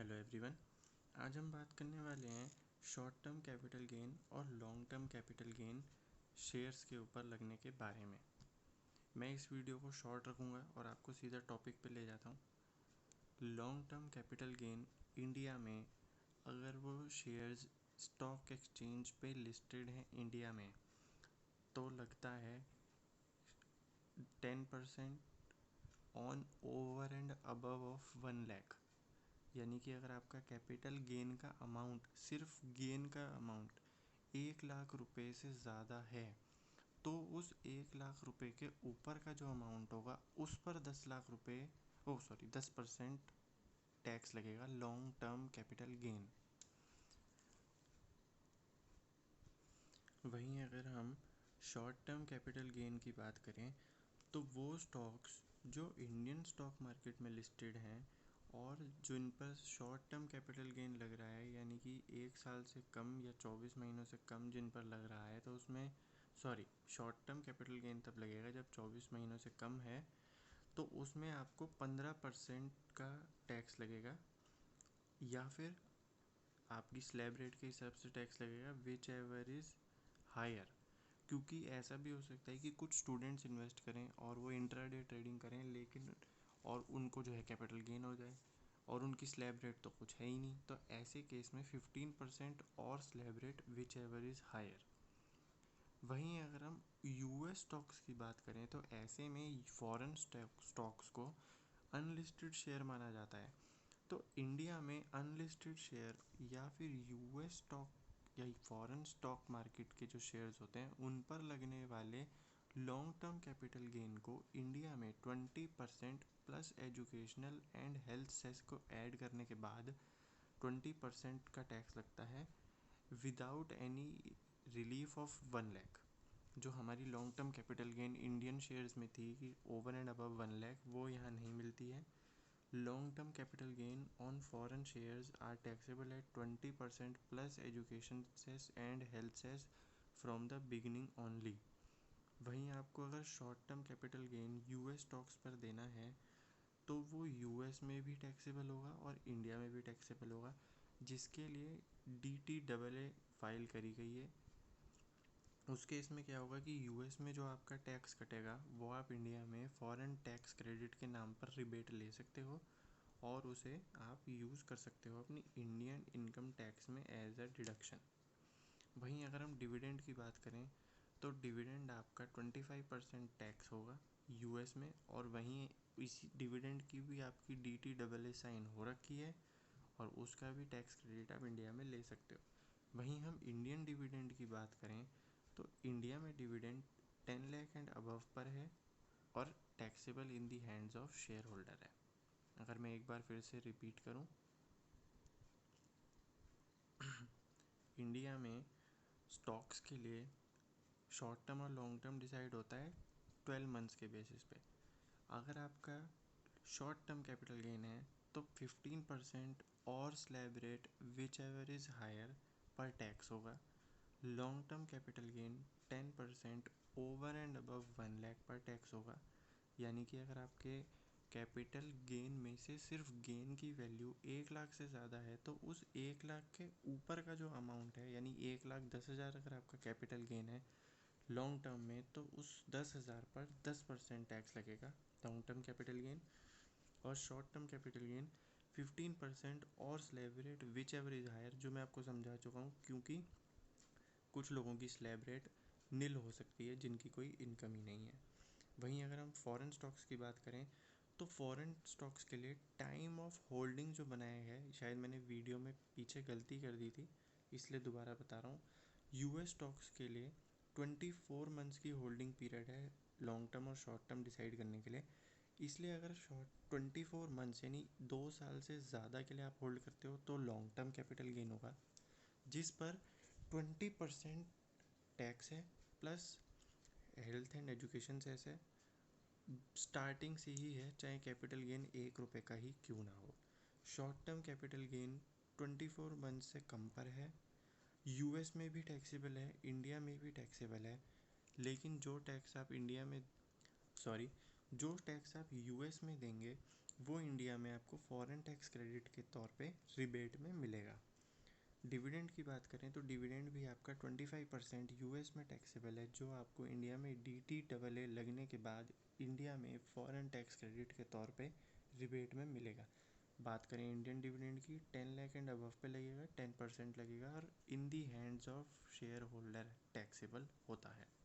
Hello everyone. आज हम बात करने वाले हैं शॉर्ट टर्म कैपिटल गेन और long term capital gain shares के ऊपर लगने के बारे में। मैं इस वीडियो को शॉर्ट रखूँगा और आपको सीधा टॉपिक पे ले जाता हूँ। Long term capital gain India में अगर वो शेयर्स स्टॉक एक्सचेंज पे लिस्टेड हैं इंडिया में तो लगता है 10% on over and above of 1 lakh. यानी कि अगर आपका कैपिटल गेन का अमाउंट, सिर्फ गेन का अमाउंट 1 लाख रुपए से ज़्यादा है तो उस 1 लाख रुपए के ऊपर का जो अमाउंट होगा उस पर 10% टैक्स लगेगा लॉन्ग टर्म कैपिटल गेन। वहीं अगर हम शॉर्ट टर्म कैपिटल गेन की बात करें तो वो स्टॉक्स जो इंडियन स्टॉक मार्केट में लिस्टेड हैं और जिन पर शॉर्ट टर्म कैपिटल गेन लग रहा है, यानी कि 1 साल से कम या 24 महीनों से कम जिन पर लग रहा है, तो उसमें शॉर्ट टर्म कैपिटल गेन तब लगेगा जब 24 महीनों से कम है, तो उसमें आपको 15% का टैक्स लगेगा या फिर आपकी स्लैब रेट के हिसाब से टैक्स लगेगा विच एवर इज़ हायर। क्योंकि ऐसा भी हो सकता है कि कुछ स्टूडेंट्स इन्वेस्ट करें और वो इंट्राडे ट्रेडिंग करें लेकिन और उनको जो है कैपिटल गेन हो जाए और उनकी स्लैब रेट तो कुछ है ही नहीं, तो ऐसे केस में 15% और slab rate whichever is higher. वहीं अगर हम यूएस स्टॉक्स की बात करें तो ऐसे में फॉरेन स्टॉक्स को अनलिस्टेड शेयर माना जाता है। तो इंडिया में अनलिस्टेड शेयर या फिर यूएस स्टॉक या फॉरेन स्टॉक मार्केट के जो शेयर्स होते हैं उन पर लगने वाले लॉन्ग टर्म कैपिटल गेन को इंडिया में 20% plus educational and health cess को ऐड करने के बाद 20% का टैक्स लगता है without any relief of 1 lakh. जो हमारी long term capital gain Indian shares में थी कि ओवर एंड अबव 1 लाख, वो यहाँ नहीं मिलती है। Long term capital gain on foreign shares are taxable at 20% plus education cess and health cess from the beginning only. वहीं आपको अगर short term capital gain US stocks पर देना है तो वो यूएस में भी टैक्सेबल होगा और इंडिया में भी टैक्सेबल होगा, जिसके लिए DTAA फाइल करी गई है। उस केस में क्या होगा कि यूएस में जो आपका टैक्स कटेगा वो आप इंडिया में फॉरेन टैक्स क्रेडिट के नाम पर रिबेट ले सकते हो और उसे आप यूज़ कर सकते हो अपनी इंडियन इनकम टैक्स में एज अ डिडक्शन। वहीं अगर हम डिविडेंड की बात करें तो डिविडेंड आपका 25% टैक्स होगा यूएस में, और वहीं इसी डिविडेंड की भी आपकी DTAA साइन हो रखी है और उसका भी टैक्स क्रेडिट आप इंडिया में ले सकते हो। वहीं हम इंडियन डिविडेंड की बात करें तो इंडिया में डिविडेंड 10 लाख एंड अबव पर है और taxable in the hands of share holder है। अगर मैं एक बार फिर से रिपीट करूं, इंडिया में स्टॉक्स के लिए शॉर्ट टर्म और लॉन्ग टर्म डिसाइड होता है 12 मंथ्स के बेसिस पे। अगर आपका शॉर्ट टर्म कैपिटल गेन है तो 15% और slab rate whichever is higher पर टैक्स होगा। Long term capital gain 10% over and above 1 lakh पर टैक्स होगा। यानी कि अगर आपके कैपिटल गेन में से सिर्फ गेन की वैल्यू 1 लाख से ज़्यादा है तो उस 1 लाख के ऊपर का जो अमाउंट है, यानी 1,10,000 अगर आपका कैपिटल गेन है लॉन्ग टर्म में, तो उस 10,000 पर 10% टैक्स लगेगा लॉन्ग टर्म कैपिटल गेन। और शॉर्ट टर्म कैपिटल गेन 15% और slab rate whichever is higher, जो मैं आपको समझा चुका हूँ, क्योंकि कुछ लोगों की स्लैब रेट नील हो सकती है जिनकी कोई इनकम ही नहीं है। वहीं अगर हम फॉरेन स्टॉक्स की बात करें तो फॉरेन स्टॉक्स के लिए टाइम ऑफ होल्डिंग जो बनाया है, शायद मैंने वीडियो में पीछे गलती कर दी थी इसलिए दोबारा बता रहा हूँ। यूएस स्टॉक्स के लिए 24 मंथ्स की होल्डिंग पीरियड है लॉन्ग टर्म और शॉर्ट टर्म डिसाइड करने के लिए। इसलिए अगर 24 मंथ्स यानी 2 साल से ज़्यादा के लिए आप होल्ड करते हो तो लॉन्ग टर्म कैपिटल गेन होगा, जिस पर 20% टैक्स है plus health and education cess है। स्टार्टिंग से ही है, चाहे कैपिटल गेन 1 रुपये का ही क्यों ना हो। Short term capital gain 24 month से कम पर है, यूएस में भी टैक्सेबल है, इंडिया में भी टैक्सेबल है। लेकिन जो टैक्स आप यूएस में देंगे वो इंडिया में आपको फॉरेन टैक्स क्रेडिट के तौर पे रिबेट में मिलेगा। डिविडेंड की बात करें तो डिविडेंड भी आपका 25% यूएस में टैक्सेबल है, जो आपको इंडिया में DTA लगने के बाद इंडिया में फॉरेन टैक्स क्रेडिट के तौर पे रिबेट में मिलेगा। बात करें इंडियन डिविडेंड की, 10 लाख एंड अबव पे लगेगा 10% लगेगा और in the hands of shareholder taxable होता है।